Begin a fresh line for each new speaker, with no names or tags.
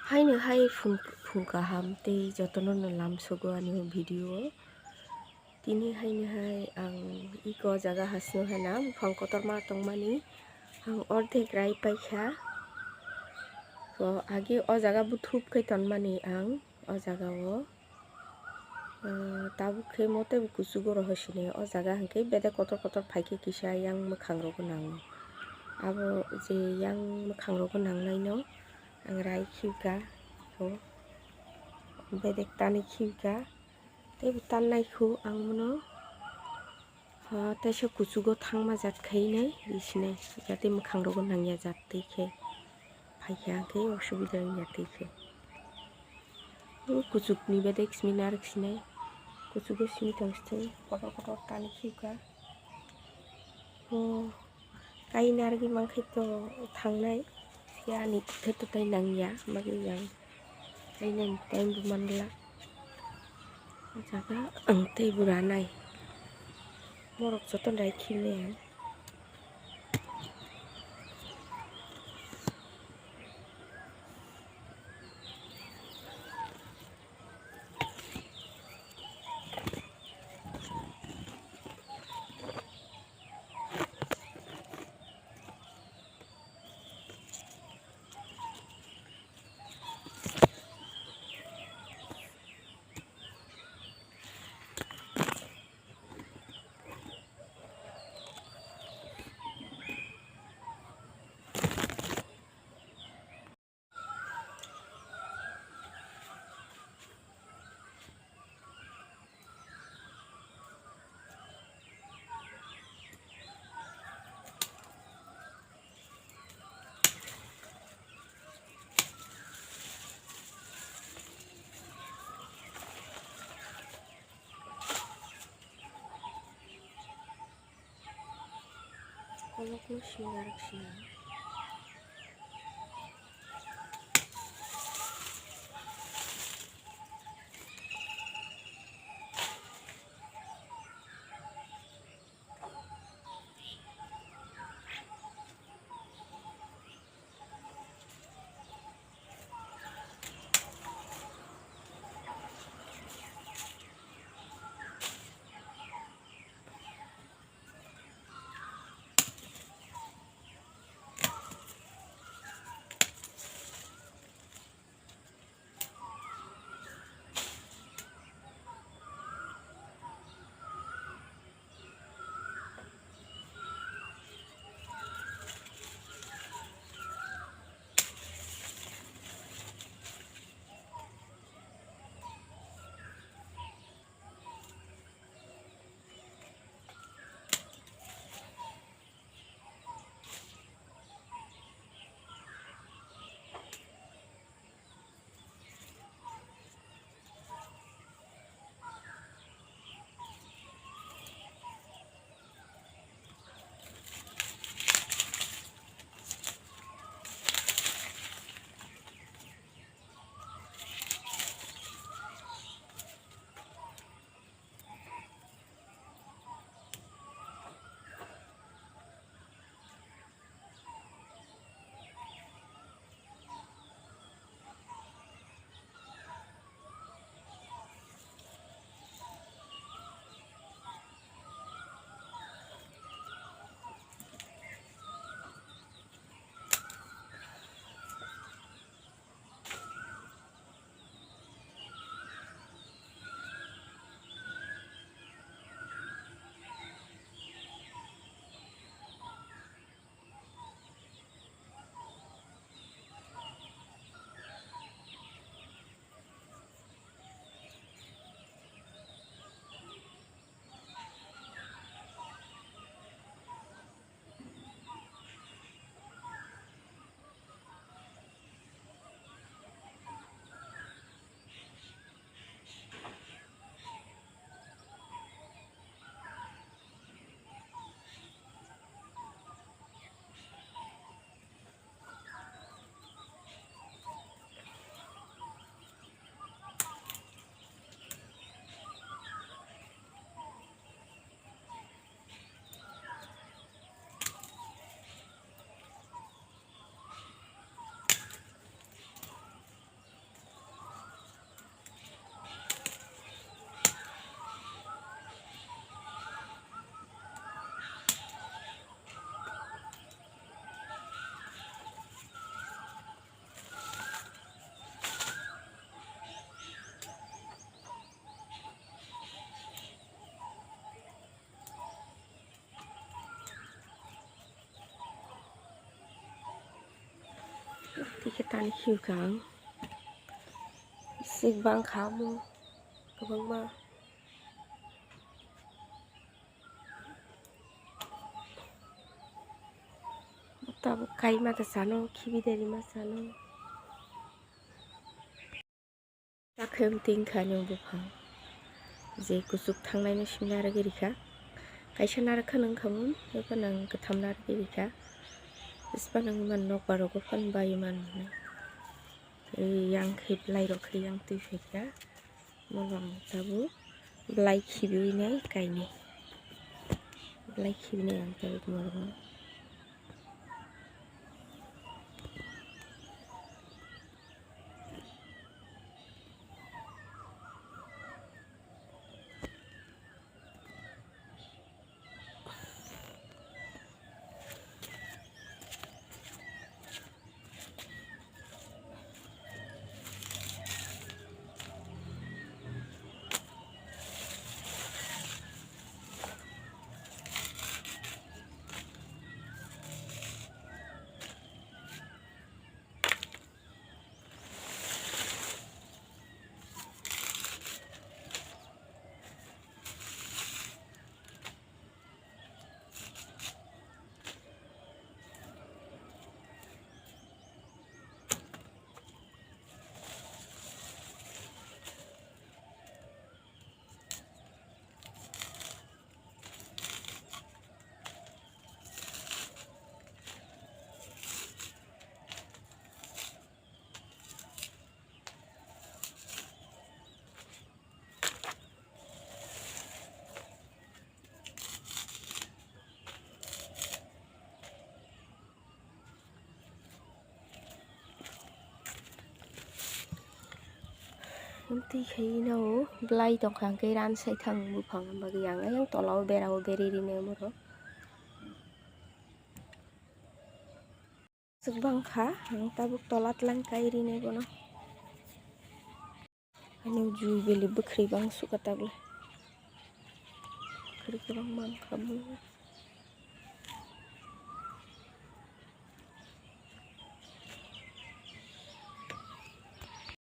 Haino hai phungkaham tei jotono no lamsogo ani video tini haino hai ang iko jaga hasno hana phang kotorma tongmani ang ordhek rai paikha so age o jaga bu thup khai tonmani ang o jaga o tabuk khe mote bu kuchugo ro hosine o jaga hingke bede kotor kotor phaikhe kisa yang mwkhang rogo nango abo je yang mwkhang rogo nangnai no ang rai khiwka so bedek tani khiwka tei bo tannaikhو ang mono teisa kuchugo thangma jat khainai risinai jate mwkhang rogo nangya jat teikhe phaikha khe osubida wngya teikhe kuchukni bedek simi narik sinai kuchugo simi tongstoi kotor kotor tani khiwka kai narigui mankhai to thangnai yani kuthai tutai nangya magi yang kainani time bo manla o jaga ang tei bo ranai morok jotono rai khiwnai ang kolokno simi narik sinai Tiketan hiugang sigbang kamu kabang ma tabuk kai mata sano kibi dari masano takem tingkanyong bupang je kusuk tangnai no simnar gerika kaisa nar khanang khamun eba nang katham nar gerika ispa nang man nok barogo fan bai man yang khiblai rok yang tui fekya molong tabu blai khibi nai kaini blai khibi nai ang tabu molong Unti khaino blai tongkhang ke ran sai thang bupang bagi yang ayang tolau berau beriri ne muro sugbang kha ang tabuk tolat lang kairi ne bono anu jui beli bekri bang suka tabla bekri bang man kamu